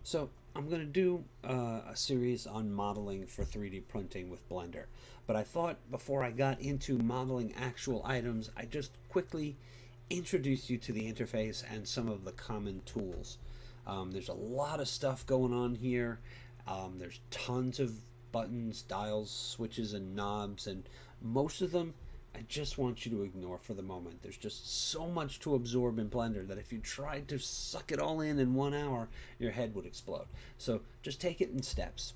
So I'm going to do a series on modeling for 3D printing with Blender. But I thought before I got into modeling actual items, I just quickly introduce you to the interface and some of the common tools. There's a lot of stuff going on here. There's tons of buttons, dials, switches, and knobs, and most of them I just want you to ignore for the moment. There's just so much to absorb in Blender that if you tried to suck it all in 1 hour, your head would explode. So just take it in steps.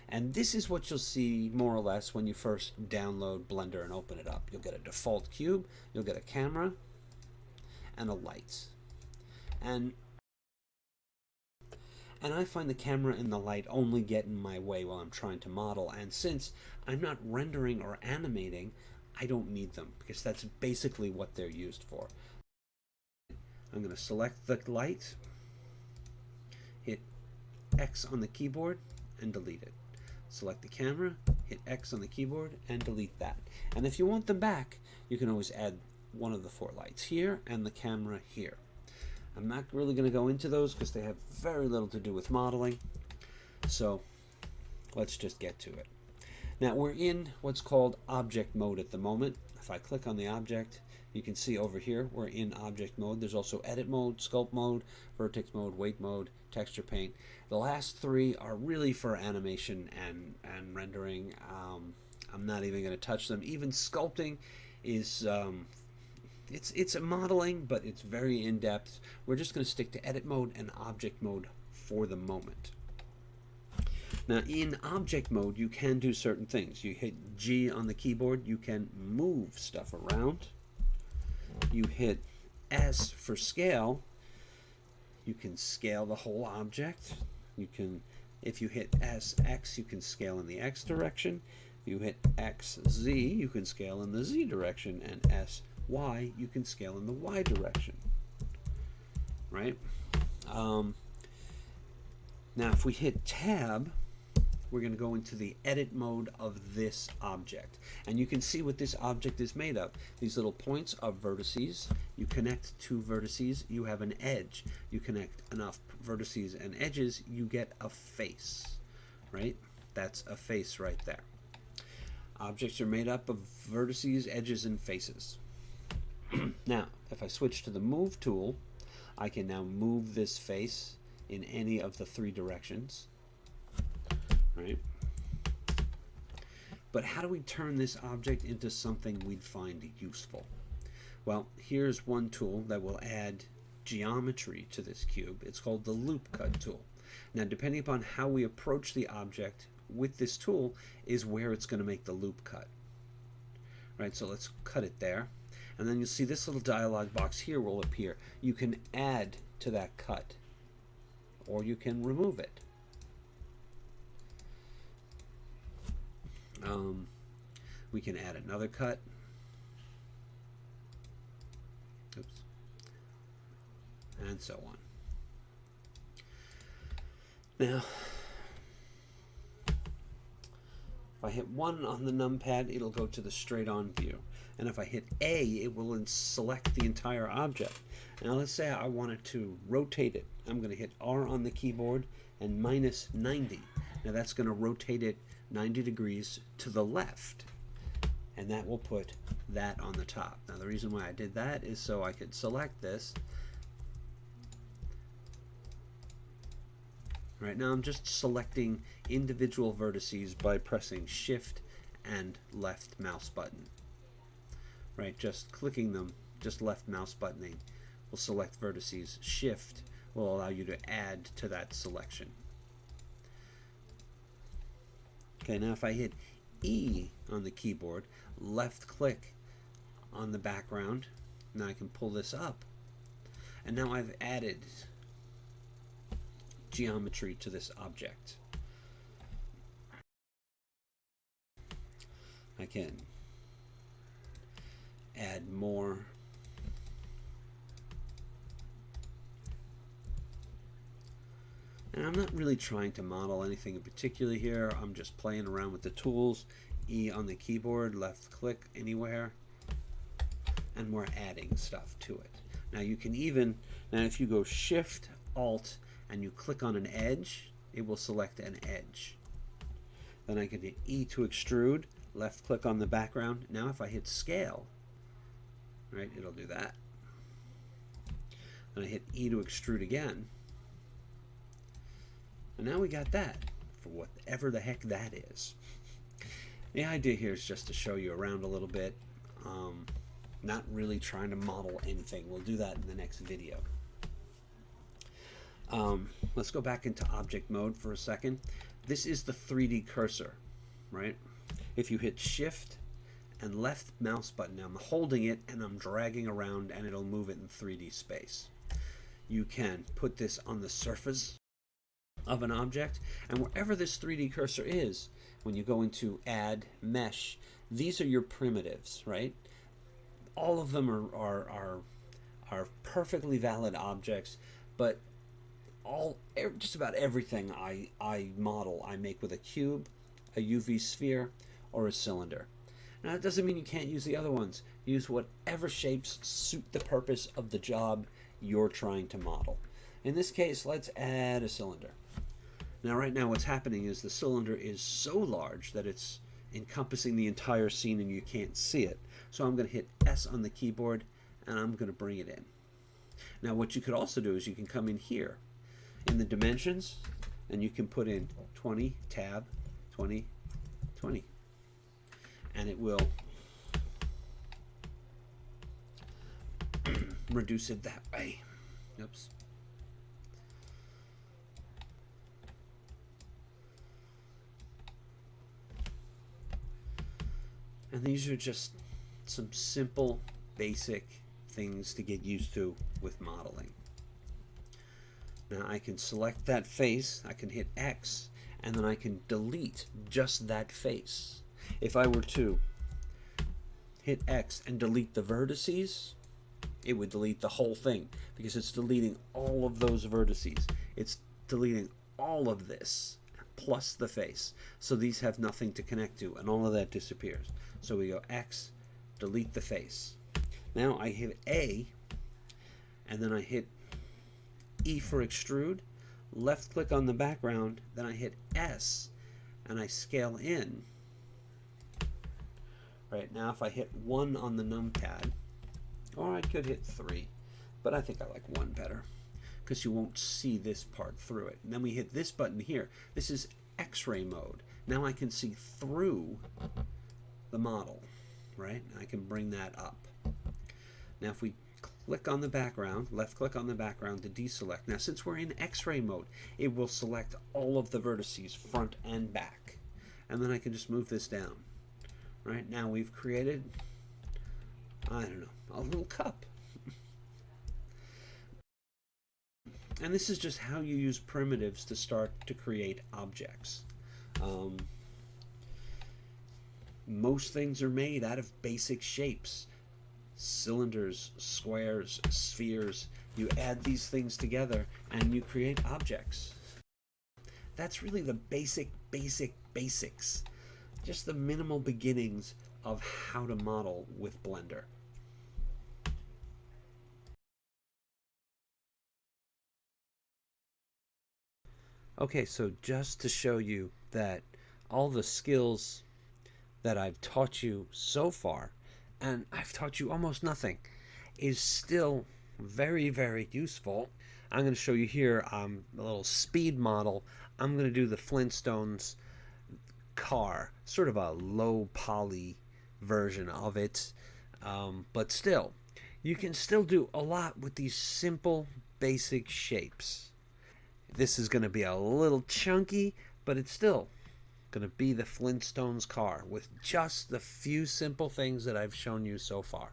And this is what you'll see more or less when you first download Blender and open it up. You'll get a default cube, you'll get a camera, and a light. And I find the camera and the light only get in my way while I'm trying to model. And since I'm not rendering or animating, I don't need them because that's basically what they're used for. I'm going to select the light, hit X on the keyboard, and delete it. Select the camera, hit X on the keyboard, and delete that. And if you want them back, you can always add one of the 4 lights here and the camera here. I'm not really going to go into those because they have very little to do with modeling. So let's just get to it. Now we're in what's called object mode at the moment. If I click on the object, you can see over here we're in object mode. There's also edit mode, sculpt mode, vertex mode, weight mode, texture paint. The last 3 are really for animation and rendering. I'm not even going to touch them. Even sculpting is it's a modeling, but it's very in-depth. We're just going to stick to edit mode and object mode for the moment. Now in object mode you can do certain things. You hit G on the keyboard, you can move stuff around. You hit S for scale, you can scale the whole object. You can, if you hit SX, you can scale in the X direction. If you hit XZ, you can scale in the Z direction, and SY, you can scale in the Y direction. Right? Now if we hit Tab, we're going to go into the edit mode of this object. And you can see what this object is made of. These little points are vertices. You connect 2 vertices, you have an edge. You connect enough vertices and edges, you get a face. Right? That's a face right there. Objects are made up of vertices, edges, and faces. Now, if I switch to the Move tool, I can now move this face in any of the 3 directions. Right? But how do we turn this object into something we'd find useful? Well, here's one tool that will add geometry to this cube. It's called the Loop Cut tool. Now, depending upon how we approach the object with this tool is where it's going to make the loop cut. Right, so let's cut it there. And then you'll see this little dialog box here will appear. You can add to that cut, or you can remove it. We can add another cut. Oops. And so on. Now, if I hit 1 on the numpad, it'll go to the straight on view. And if I hit A, it will select the entire object. Now let's say I wanted to rotate it. I'm going to hit R on the keyboard and minus 90. Now that's going to rotate it 90 degrees to the left. And that will put that on the top. Now the reason why I did that is so I could select this. Right now I'm just selecting individual vertices by pressing Shift and left mouse button. Right, just clicking them, just left mouse buttoning will select vertices. Shift will allow you to add to that selection. Okay, now if I hit E on the keyboard, left click on the background, now I can pull this up. And now I've added geometry to this object. I can add more. And I'm not really trying to model anything in particular here. I'm just playing around with the tools. E on the keyboard, left click anywhere, and we're adding stuff to it. Now you can even, now if you go Shift, Alt, and you click on an edge, it will select an edge. Then I can hit E to extrude, left click on the background. Now if I hit scale, right, it'll do that. Then I hit E to extrude again. And now we got that, for whatever the heck that is. The idea here is just to show you around a little bit. Not really trying to model anything. We'll do that in the next video. Let's go back into object mode for a second. This is the 3D cursor, right? If you hit shift and left mouse button, I'm holding it and I'm dragging around and it'll move it in 3D space. You can put this on the surface of an object, and wherever this 3D cursor is, when you go into add mesh, these are your primitives, right? All of them are perfectly valid objects, but just about everything I model, I make with a cube, a UV sphere, or a cylinder. Now, that doesn't mean you can't use the other ones. Use whatever shapes suit the purpose of the job you're trying to model. In this case, let's add a cylinder. Now, right now, what's happening is the cylinder is so large that it's encompassing the entire scene and you can't see it. So I'm going to hit S on the keyboard and I'm going to bring it in. Now, what you could also do is you can come in here in the dimensions and you can put in 20, tab, 20, 20. And it will reduce it that way. Oops. And these are just some simple, basic things to get used to with modeling. Now I can select that face, I can hit X, and then I can delete just that face. If I were to hit X and delete the vertices, it would delete the whole thing because it's deleting all of those vertices. It's deleting all of this plus the face. So these have nothing to connect to and all of that disappears. So we go X, delete the face. Now I hit A and then I hit E for extrude, left click on the background, then I hit S and I scale in. Right now if I hit 1 on the numpad, or I could hit 3, but I think I like 1 better because you won't see this part through it. And then we hit this button here. This is X-ray mode. Now I can see through the model, right? I can bring that up. Now if we click on the background, left click on the background to deselect. Now since we're in X-ray mode, it will select all of the vertices front and back. And then I can just move this down. Right now we've created, I don't know, a little cup. And this is just how you use primitives to start to create objects. Most things are made out of basic shapes. Cylinders, squares, spheres. You add these things together and you create objects. That's really the basics. Just the minimal beginnings of how to model with Blender. Okay, so just to show you that all the skills that I've taught you so far, and I've taught you almost nothing, is still very, very useful. I'm going to show you here a little speed model. I'm going to do the Flintstones car, sort of a low poly version of it, but still, you can still do a lot with these simple, basic shapes. This is going to be a little chunky, but it's still going to be the Flintstones car with just the few simple things that I've shown you so far.